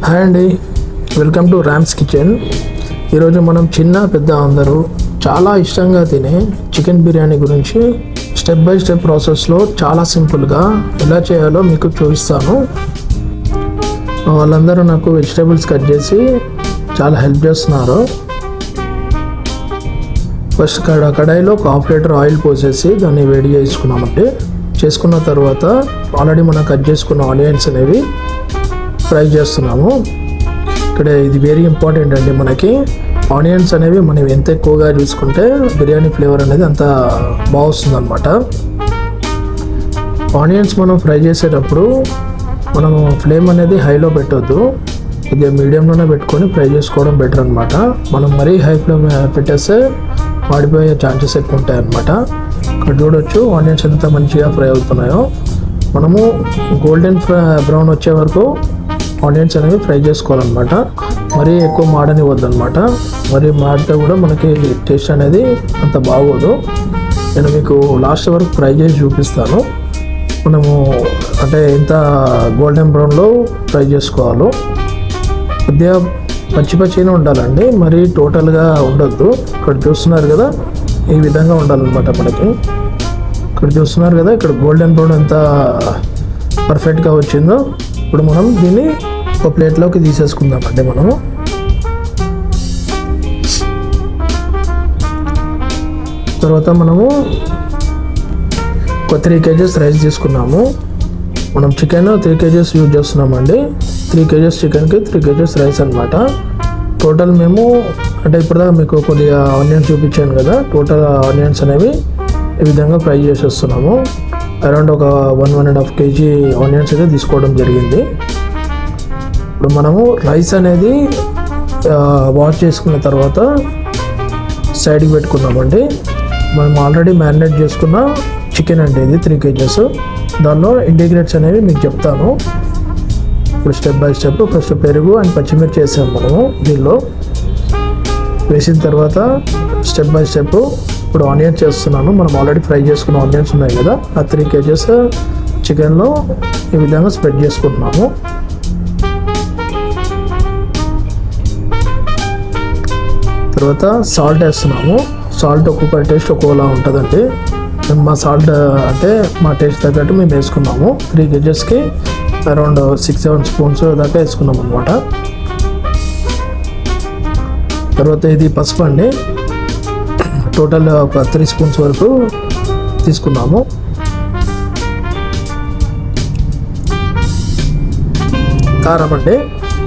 Hi అండి, welcome to rams kitchen. ఈరోజు మనం చిన్న పెద్ద అందరూ చాలా ఇష్టంగా తినే చికెన్ బిర్యానీ గురించి స్టెప్ బై స్టెప్ ప్రాసెస్లో చాలా సింపుల్గా ఎలా చేయాలో మీకు చూపిస్తాను. వాళ్ళందరూ నాకు వెజిటేబుల్స్ కట్ చేసి చాలా హెల్ప్ చేస్తున్నారు. ఫస్ట్ కడాయిలో ఒక హాఫ్ లీటర్ ఆయిల్ పోసేసి దాన్ని వేడి చేసుకున్న తర్వాత ఆల్రెడీ మనం కట్ చేసుకున్న ఆనియన్స్ అనేవి ఫ్రై చేస్తున్నాము. ఇక్కడ ఇది వెరీ ఇంపార్టెంట్ అండి. మనకి ఆనియన్స్ అనేవి మనం ఎంత ఎక్కువగా చూసుకుంటే బిర్యానీ ఫ్లేవర్ అనేది అంత బాగుస్తుంది అనమాట. ఆనియన్స్ మనం ఫ్రై చేసేటప్పుడు మనము ఫ్లేమ్ అనేది హైలో పెట్టొద్దు, ఇది మీడియంలోనే పెట్టుకొని ఫ్రై చేసుకోవడం బెటర్ అనమాట. మనం మరీ హై ఫ్లేమ్ పెట్టేస్తే మాడిపోయే ఛాన్సెస్ ఎక్కువ ఉంటాయి అన్నమాట. ఇక్కడ చూడొచ్చు ఆనియన్స్ ఎంత మంచిగా ఫ్రై అవుతున్నాయో. మనము గోల్డెన్ బ్రౌన్ వచ్చే వరకు ఆనియన్స్ అనేవి ఫ్రై చేసుకోవాలన్నమాట. మరీ ఎక్కువ మాడనివ్వద్దు అనమాట. మరి మాడితే కూడా మనకి టేస్ట్ అనేది అంత బాగోదు. నేను మీకు లాస్ట్ వరకు ఫ్రై చేసి చూపిస్తాను. మనము అంటే ఎంత గోల్డెన్ బ్రౌన్లో ఫ్రై చేసుకోవాలో. కొద్దిగా పచ్చిగానే ఉండాలండి, మరి టోటల్గా ఉండొద్దు. ఇక్కడ చూస్తున్నారు కదా, ఈ విధంగా ఉండాలన్నమాట మనకి. ఇక్కడ చూస్తున్నారు కదా, ఇక్కడ గోల్డెన్ బ్రౌన్ ఎంత పర్ఫెక్ట్గా వచ్చిందో. ఇప్పుడు మనం దీన్ని ఒక ప్లేట్లోకి తీసేసుకుందామండి. మనము తర్వాత మనము ఒక 3 kgs రైస్ తీసుకున్నాము. మనం చికెన్ 3 kgs యూజ్ చేస్తున్నామండి. 3 kgs చికెన్కి 3 kgs రైస్ అనమాట. టోటల్ మేము అంటే ఇప్పటిదాకా మీకు కొద్దిగా ఆనియన్స్ చూపించాను కదా, టోటల్ ఆనియన్స్ అనేవి ఈ విధంగా ఫ్రై చేసేస్తున్నాము. అరౌండ్ ఒక 1.5 kg ఆనియన్స్ అయితే తీసుకోవడం జరిగింది. ఇప్పుడు మనము రైస్ అనేది వాష్ చేసుకున్న తర్వాత సైడ్కి పెట్టుకున్నామండి. మనం ఆల్రెడీ మ్యారినేట్ చేసుకున్న చికెన్ అండి, ఇది 3 kgs. దానిలో ఇంటిగ్రేట్స్ అనేవి మీకు చెప్తాను. ఇప్పుడు స్టెప్ బై స్టెప్ ఫస్ట్ పెరుగు అండ్ పచ్చిమిర్చి వేసాము మనము. దీనిలో వేసిన తర్వాత స్టెప్ బై స్టెప్ ఇప్పుడు ఆనియన్స్ చేస్తున్నాను. మనం ఆల్రెడీ ఫ్రై చేసుకున్న ఆనియన్స్ ఉన్నాయి కదా, ఆ 3 kgs చికెన్లో ఈ విధంగా స్ప్రెడ్ చేసుకుంటున్నాము. తర్వాత సాల్ట్ వేస్తున్నాము. సాల్ట్ ఒక్కొక్క టేస్ట్ ఒక్కోలా ఉంటుందండి. మా సాల్ట్ అంటే మా టేస్ట్ తగ్గట్టు మేము వేసుకున్నాము. 3 kgsకి అరౌండ్ 6-7 స్పూన్స్ దాకా వేసుకున్నాం అనమాట. తర్వాత ఇది పసుపు అండి, టోటల్ ఒక 3 స్పూన్స్ వరకు తీసుకున్నాము. కారం అండి,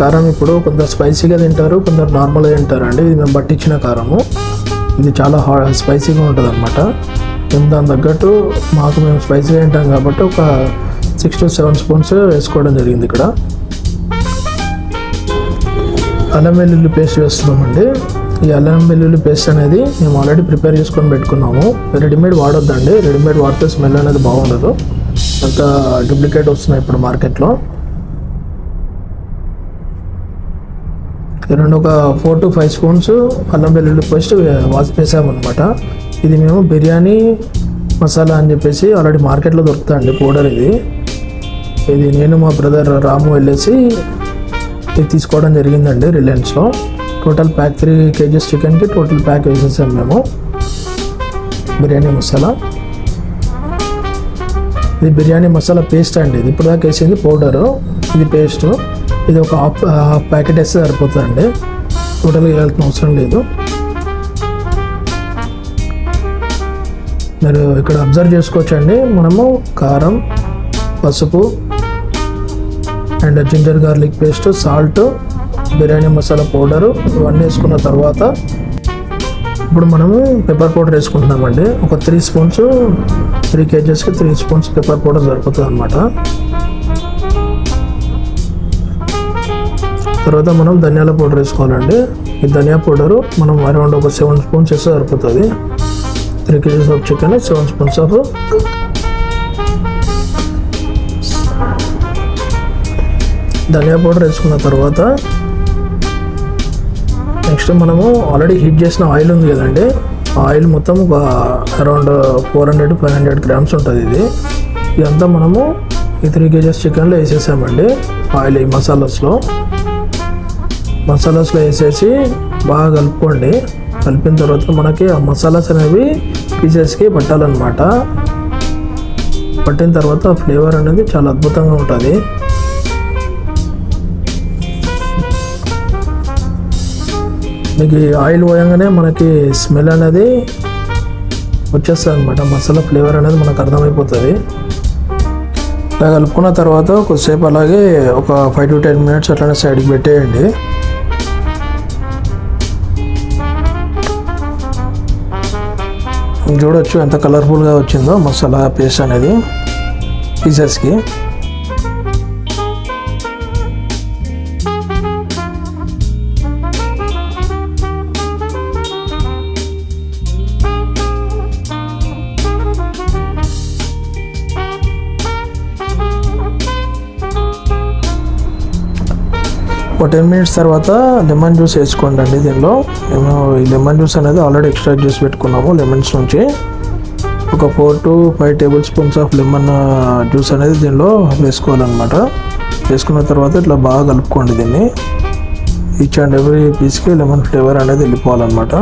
కారం ఇప్పుడు కొందరు స్పైసీగా తింటారు, కొందరు నార్మల్గా తింటారండి. ఇది మేము పట్టించిన కారము. ఇది చాలా స్పైసీగా ఉంటుంది అనమాట. మేము దాని తగ్గట్టు మేము స్పైసీగా తింటాం కాబట్టి ఒక 6-7 స్పూన్స్ వేసుకోవడం జరిగింది. ఇక్కడ అల్లం వెల్లుల్లి పేస్ట్ వేస్తున్నామండి. ఈ అల్లం వెల్లుల్లి పేస్ట్ అనేది మేము ఆల్రెడీ ప్రిపేర్ చేసుకొని పెట్టుకున్నాము. రెడీమేడ్ వాడొద్దండి, రెడీమేడ్ వాడితే స్మెల్ అనేది బాగుండదు. అంత డూప్లికేట్ వస్తున్నాయి ఇప్పుడు మార్కెట్లో. ఒక 4-5 స్పూన్స్ అల్లం వెల్లుల్లి పేస్ట్ వేసామన్నమాట. ఇది మేము బిర్యానీ మసాలా అని చెప్పేసి ఆల్రెడీ మార్కెట్లో దొరుకుతాయండి పౌడర్. ఇది నేను మా బ్రదర్ రాము వెళ్ళేసి ఇది తీసుకోవడం జరిగిందండి రిలయన్స్లో. టోటల్ ప్యాక్ 3 kgs చికెన్కి టోటల్ ప్యాక్ వేసేసాము మేము బిర్యానీ మసాలా. ఇది బిర్యానీ మసాలా పేస్ట్ అండి. ఇది ఇప్పుడు దాకా వేసింది పౌడరు, ఇది పేస్ట్. ఇది ఒక హాఫ్ ప్యాకెట్ వేస్తే సరిపోతుందండి, టోటల్గా వేయాల్సిన అవసరం లేదు. మీరు ఇక్కడ అబ్జర్వ్ చేసుకోవచ్చండి. మనము కారం, పసుపు and ginger garlic paste, salt, biryani masala powder ఇవన్నీ వేసుకున్న తర్వాత ఇప్పుడు మనము పెప్పర్ పౌడర్ వేసుకుంటున్నామండి. ఒక 3 స్పూన్స్ 3 kgsకి 3 స్పూన్స్ పెప్పర్ పౌడర్ సరిపోతుంది అనమాట. తర్వాత మనం ధనియాల పౌడర్ వేసుకోవాలండి. ఈ ధనియా పౌడరు మనం అరౌండ్ ఒక 7 స్పూన్స్ వేస్తే సరిపోతుంది. 3 kgs of chicken 7 spoons of ధనియా పౌడర్ వేసుకున్న తర్వాత నెక్స్ట్ మనము ఆల్రెడీ హీట్ చేసిన ఆయిల్ ఉంది కదండి, ఆయిల్ మొత్తం ఒక అరౌండ్ 400-500 grams ఉంటుంది. ఇదంతా మనము ఈ 3 kgs చికెన్లో వేసేసామండి ఆయిల్ ఈ మసాలాస్లో. మసాలాస్లో వేసేసి బాగా కలుపుకోండి. కలిపిన తర్వాత మనకి ఆ మసాలాస్ అనేవి పీసెస్కి పట్టాలన్నమాట. పట్టిన తర్వాత ఫ్లేవర్ అనేది చాలా అద్భుతంగా ఉంటుంది. మీకు ఆయిల్ పోయంగానే మనకి స్మెల్ అనేది వచ్చేస్తుంది అనమాట. మసాలా ఫ్లేవర్ అనేది మనకు అర్థమైపోతుంది. ఇలా కలుపుకున్న తర్వాత కొద్దిసేపు అలాగే ఒక 5 to 10 minutes అట్లనే సైడ్కి పెట్టేయండి. చూడొచ్చు ఎంత కలర్ఫుల్గా వచ్చిందో మసాలా పేస్ట్ అనేది పీసెస్కి. ఒక 10 minutes తర్వాత లెమన్ జ్యూస్ వేసుకోండి అండి. దీనిలో మేము ఈ లెమన్ జ్యూస్ అనేది ఆల్రెడీ ఎక్స్ట్రాక్ట్ చేసి పెట్టుకున్నాము లెమన్స్ నుంచి. ఒక 4 to 5 tablespoons of lemon juice అనేది దీనిలో వేసుకోవాలన్నమాట. వేసుకున్న తర్వాత ఇట్లా బాగా కలుపుకోండి. దీన్ని ఈచ్ అండ్ ఎవ్రీ పీస్కి లెమన్ ఫ్లేవర్ అనేది వెళ్ళిపోవాలన్నమాట.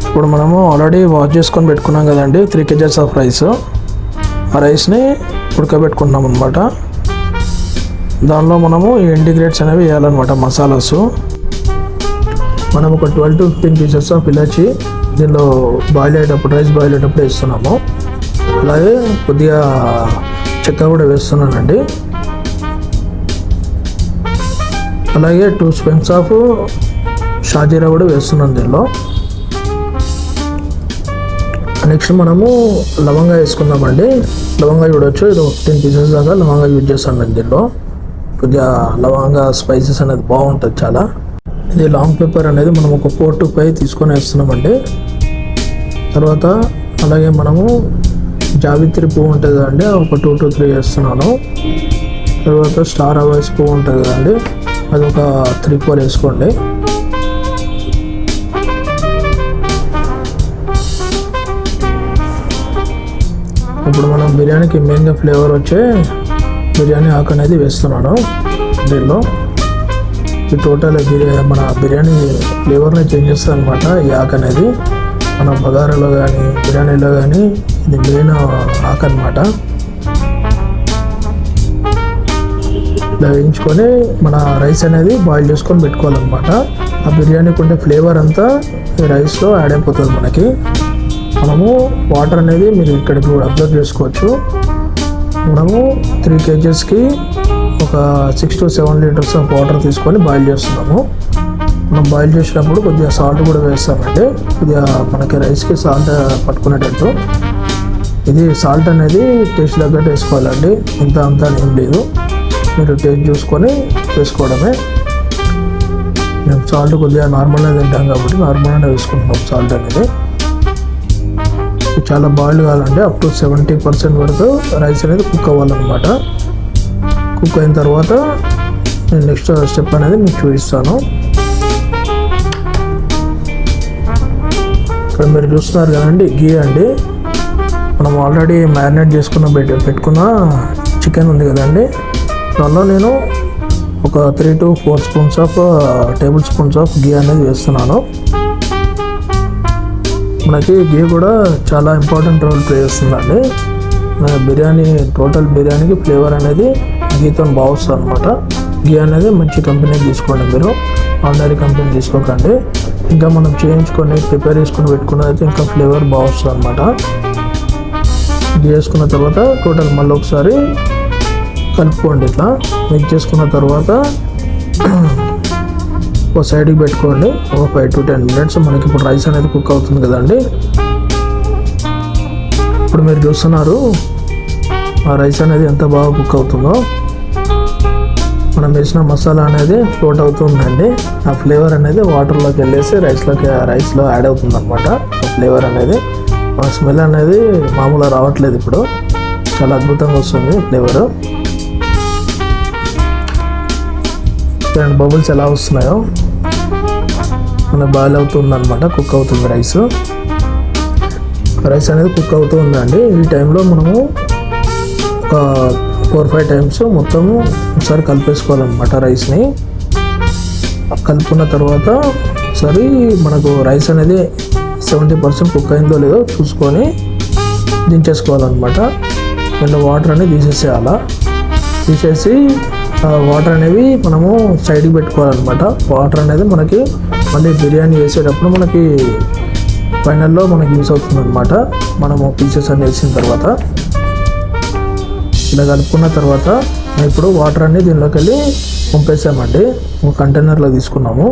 ఇప్పుడు మనము ఆల్రెడీ వాష్ చేసుకొని పెట్టుకున్నాం కదండి 3 kgs ఆఫ్ రైస్. ఆ రైస్ని ఉడకబెట్టుకుంటున్నాం అనమాట. దానిలో మనము ఈ ఇంటిగ్రేట్స్ అనేవి వేయాలన్నమాట మసాలాస్. మనం ఒక 12 to 15 pieces ఆఫ్ ఇలాచి దీనిలో బాయిల్ అయ్యేటప్పుడు రైస్ బాయిల్ అయ్యేటప్పుడు వేస్తున్నాము. అలాగే కొద్దిగా చెక్క కూడా వేస్తున్నానండి. అలాగే 2 spoons ఆఫ్ షాజీరా కూడా వేస్తున్నాను దీనిలో. నెక్స్ట్ మనము లవంగా వేసుకుందామండి. లవంగా చూడవచ్చు, ఇది 15 pieces దాకా లవంగా యూజ్ చేస్తాను దీనిలో. కొద్దిగా లవంగా స్పైసెస్ అనేది బాగుంటుంది చాలా. ఇది లాంగ్ పెప్పర్ అనేది మనం ఒక 4 to 5 తీసుకొని వేస్తున్నామండి. తర్వాత అలాగే మనము జావిత్రి పువ్వు ఉంటుంది కదండి, ఒక 2 to 3 వేస్తున్నాను. తర్వాత స్టార్ అవైస్ పువ్వు ఉంటుంది కదండి, అది ఒక 3-4 వేసుకోండి. ఇప్పుడు మనం బిర్యానీకి మెయిన్గా ఫ్లేవర్ వచ్చే బిర్యానీ ఆకు అనేది వేస్తున్నాను దీనిలో. ఈ టోటల్ మన బిర్యానీ ఫ్లేవర్ని చేంజ్ చేస్తుంది అనమాట ఈ ఆకు అనేది. మన బగారాలో కానీ బిర్యానీలో కానీ ఇది మెయిన్ ఆకు అనమాట. ఇలా వేయించుకొని మన రైస్ అనేది బాయిల్ చేసుకొని పెట్టుకోవాలన్నమాట. ఆ బిర్యానీకి ఉండే ఫ్లేవర్ అంతా ఈ రైస్లో యాడ్ అయిపోతుంది మనకి. మనము వాటర్ అనేది మీరు ఇక్కడికి కూడా అబ్జర్వ్ చేసుకోవచ్చు. మనము 3 kgsకి ఒక 6 to 7 liters ఆఫ్ వాటర్ తీసుకొని బాయిల్ చేస్తున్నాము. మనం బాయిల్ చేసినప్పుడు కొద్దిగా సాల్ట్ కూడా వేస్తామండి, కొద్దిగా మనకి రైస్కి సాల్ట్ పట్టుకునేటట్టు. ఇది సాల్ట్ అనేది టేస్ట్ తగ్గట్టు వేసుకోవాలండి, ఇంత అంతా ఏం లేదు, మీరు టేస్ట్ చూసుకొని వేసుకోవడమే. మేము సాల్ట్ కొద్దిగా నార్మల్గా తింటాం కాబట్టి నార్మల్గానే వేసుకుంటున్నాం సాల్ట్ అనేది. చాలా బాయిల్ కావాలంటే అప్ టు 70% వరకు రైస్ అనేది కుక్ అవ్వాలన్నమాట. కుక్ అయిన తర్వాత నేను నెక్స్ట్ స్టెప్ అనేది మీకు చూపిస్తాను. ఇక్కడ మీరు చూస్తున్నారు కదండి గీ అండి. మనం ఆల్రెడీ మ్యారినేట్ చేసుకున్న పెట్టుకున్న చికెన్ ఉంది కదండి, దానిలో నేను ఒక 3 to 4 tablespoons ఆఫ్ గీ అనేది వేస్తున్నాను. మనకి గీ కూడా చాలా ఇంపార్టెంట్ రోల్ ప్లే చేస్తుందండి. బిర్యానీ టోటల్ బిర్యానీకి ఫ్లేవర్ అనేది గీతో బాగుస్తుంది అనమాట. గీ అనేది మంచి కంపెనీ తీసుకోండి, మీరు ఆర్డినరీ కంపెనీ తీసుకోకండి. ఇంకా మనం చేయించుకొని ప్రిపేర్ చేసుకొని పెట్టుకున్నది అయితే ఇంకా ఫ్లేవర్ బాగుస్తుంది అనమాట. గీ వేసుకున్న తర్వాత టోటల్ మళ్ళీ ఒకసారి కలుపుకోండి. ఇట్లా మిక్స్ చేసుకున్న తర్వాత ఒక సైడ్కి పెట్టుకోండి. ఒక 5 to 10 minutes మనకి ఇప్పుడు రైస్ అనేది కుక్ అవుతుంది కదండి. ఇప్పుడు మీరు చూస్తున్నారు ఆ రైస్ అనేది ఎంత బాగా కుక్ అవుతుందో. మనం వేసిన మసాలా అనేది ఫ్లోట్ అవుతుందండి. ఆ ఫ్లేవర్ అనేది వాటర్లోకి వెళ్ళేసి రైస్లో యాడ్ అవుతుంది అనమాట. ఆ ఫ్లేవర్ అనేది ఆ స్మెల్ అనేది మామూలుగా రావట్లేదు, ఇప్పుడు చాలా అద్భుతంగా వస్తుంది ఫ్లేవరు. చూడండి బబుల్స్ ఎలా వస్తున్నాయో. మన బాయిల్ అవుతుంది అనమాట, కుక్ అవుతుంది రైస్ అనేది కుక్ అవుతూ ఉందండి. ఈ టైంలో మనము ఒక 4-5 టైమ్స్ మొత్తము ఒకసారి కలిపేసుకోవాలన్నమాట రైస్ని. కలుపుకున్న తర్వాత ఒకసారి మనకు రైస్ అనేది 70% కుక్ అయిందో లేదో చూసుకొని దించేసుకోవాలన్నమాట. దీంట్లో వాటర్ అనేది తీసేసి వాటర్ అనేవి మనము సైడ్కి పెట్టుకోవాలన్నమాట. వాటర్ అనేది మనకి మళ్ళీ బిర్యానీ వేసేటప్పుడు మనకి ఫైనల్లో మనకి యూస్ అవుతుంది అనమాట. మనము పీసెస్ అన్ని వేసిన తర్వాత ఇలా కలుపుకున్న తర్వాత ఇప్పుడు వాటర్ అన్ని దీనిలోకి వెళ్ళి పంపేసామండి. ఒక కంటైనర్లో తీసుకున్నాము.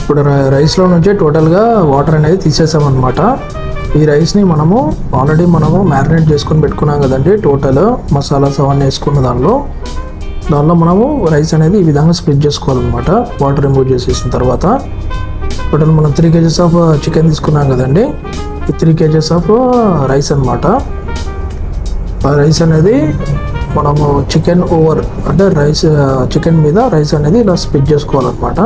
ఇప్పుడు రైస్లో నుంచి టోటల్గా వాటర్ అనేది తీసేసామన్నమాట. ఈ రైస్ని మనము ఆల్రెడీ మ్యారినేట్ చేసుకొని పెట్టుకున్నాం కదండి. టోటల్ మసాలాస్ అవన్నీ వేసుకున్న దానిలో మనము రైస్ అనేది ఈ విధంగా స్ప్లిట్ చేసుకోవాలన్నమాట. వాటర్ రిమూవ్ చేసేసిన తర్వాత టోటల్ మనం 3 kgs ఆఫ్ చికెన్ తీసుకున్నాం కదండి. ఈ 3 kgs ఆఫ్ రైస్ అనమాట. ఆ రైస్ అనేది మనము చికెన్ ఓవర్ అంటే చికెన్ మీద రైస్ అనేది ఇలా స్ప్లిట్ చేసుకోవాలన్నమాట.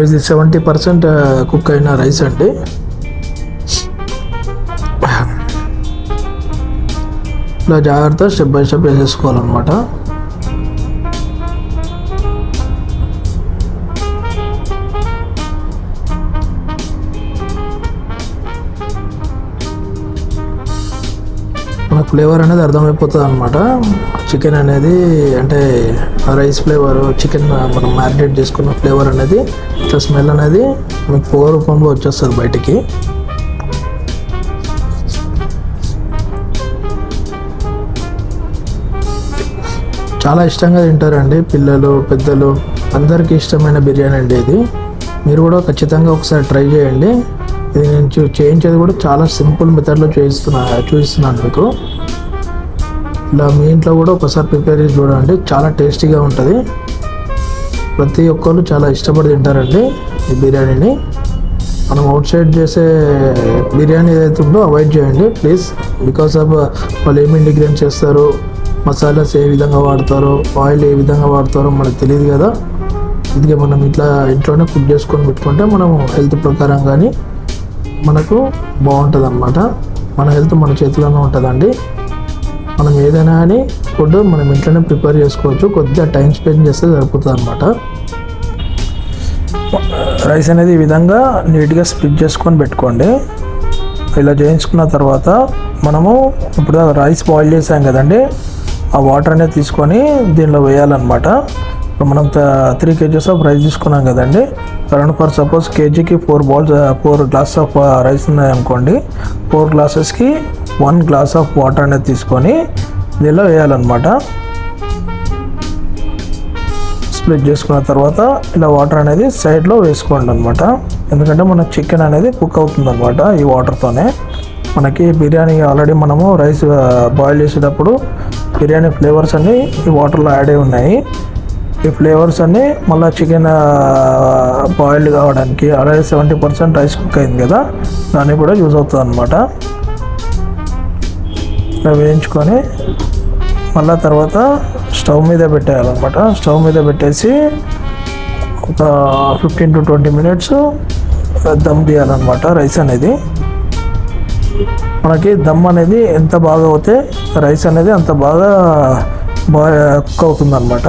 ఇది 70% కుక్ అయిన రైస్ అండి. ఇలా జాగ్రత్త స్టెప్ బై స్టెప్ వేసేసుకోవాలన్నమాట. మన ఫ్లేవర్ అనేది అర్థమైపోతుంది అనమాట. చికెన్ అనేది అంటే రైస్ ఫ్లేవర్, చికెన్ మనం మ్యారినేట్ చేసుకున్న ఫ్లేవర్ అనేది ఇట్లా స్మెల్ అనేది మీకు పొగ రూపంలో వచ్చేస్తుంది బయటికి. చాలా ఇష్టంగా తింటారండి పిల్లలు, పెద్దలు, అందరికీ ఇష్టమైన బిర్యానీ అండి ఇది. మీరు కూడా ఖచ్చితంగా ఒకసారి ట్రై చేయండి. ఇది నేను చేయించేది కూడా చాలా సింపుల్ మెథడ్లో చూపిస్తున్నాను మీకు. ఇలా మీ ఇంట్లో కూడా ఒకసారి ప్రిపేర్ చేసి చూడండి. చాలా టేస్టీగా ఉంటుంది. ప్రతి ఒక్కరు చాలా ఇష్టపడి తింటారండి ఈ బిర్యానీని. మనం అవుట్ సైడ్ చేసే బిర్యానీ ఏదైతే ఉందో అవాయిడ్ చేయండి ప్లీజ్. బికాస్ ఆఫ్ వాళ్ళు ఏమి ఇంగ్రీడియంట్స్ చేస్తారు, మసాలాస్ ఏ విధంగా వాడతారో, ఆయిల్ ఏ విధంగా వాడతారో మనకు తెలియదు కదా. అందుకే మనం ఇంట్లోనే కుక్ చేసుకొని పెట్టుకుంటే మనం హెల్త్ ప్రకారం కానీ మనకు బాగుంటుంది అన్నమాట. మన హెల్త్ మన చేతిలోనే ఉంటుందండి. మనం ఏదైనా కానీ ఫుడ్ మనం ఇంట్లోనే ప్రిపేర్ చేసుకోవచ్చు. కొద్దిగా టైం స్పెండ్ చేస్తే సరిపోతుంది అన్నమాట. రైస్ అనేది ఈ విధంగా నీట్గా స్ప్లిట్ చేసుకొని పెట్టుకోండి. ఇలా చేయించుకున్న తర్వాత మనము ఇప్పుడు రైస్ బాయిల్ చేసాం కదండి, ఆ వాటర్ అనేది తీసుకొని దీనిలో వేయాలన్నమాట. మనం 3 kgs ఆఫ్ రైస్ తీసుకున్నాం కదండి. అరౌండ్ ఫర్ సపోజ్ కేజీకి 4 గ్లాస్ ఆఫ్ రైస్ ఉన్నాయనుకోండి, 4 గ్లాసెస్కి 1 గ్లాస్ ఆఫ్ వాటర్ అనేది తీసుకొని దీనిలో వేయాలన్నమాట. స్ప్లిట్ చేసుకున్న తర్వాత ఇలా వాటర్ అనేది సైడ్లో వేసుకోండి అనమాట. ఎందుకంటే మన చికెన్ అనేది కుక్ అవుతుంది అనమాట ఈ వాటర్తోనే. మనకి బిర్యానీ ఆల్రెడీ మనము రైస్ బాయిల్ చేసేటప్పుడు బిర్యానీ ఫ్లేవర్స్ అన్నీ ఈ వాటర్లో యాడ్ అయి ఉన్నాయి. ఈ ఫ్లేవర్స్ అన్నీ మళ్ళీ చికెన్ బాయిల్డ్ కావడానికి, అలాగే 70% రైస్ కుక్ అయింది కదా, దానికి కూడా యూజ్ అవుతుంది అనమాట. ఇలా వేయించుకొని మళ్ళీ తర్వాత స్టవ్ మీద పెట్టేయాలన్నమాట. స్టవ్ మీద పెట్టేసి ఒక 15 to 20 minutes దమ్ తీయాలన్నమాట. రైస్ అనేది మనకి దమ్ అనేది ఎంత బాగా అవుతే రైస్ అనేది అంత బాగా కుక్ అవుతుంది అనమాట.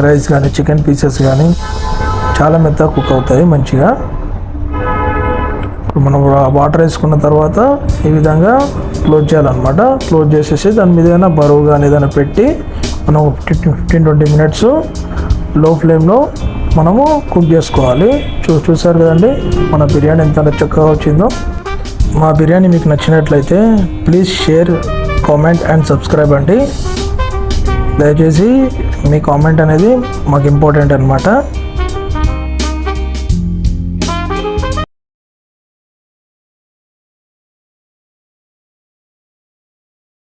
రైస్ కానీ చికెన్ పీసెస్ కానీ చాలా మెత్తగా కుక్ అవుతాయి మంచిగా. మనం వాటర్ వేసుకున్న తర్వాత ఈ విధంగా క్లోజ్ చేయాలన్నమాట. క్లోజ్ చేసేసి దాని మీద ఏదైనా బరువు కానీ ఏదైనా పెట్టి మనం 15-20 minutes లో ఫ్లేమ్లో మనము కుక్ చేసుకోవాలి. చూసారు కదండి మన బిర్యానీ ఎంత చక్కగా వచ్చిందో. మా బిర్యానీ మీకు నచ్చినట్లయితే please share, comment and subscribe అండి. దయచేసి మీ కామెంట్ అనేది మాకు ఇంపార్టెంట్ అనమాట.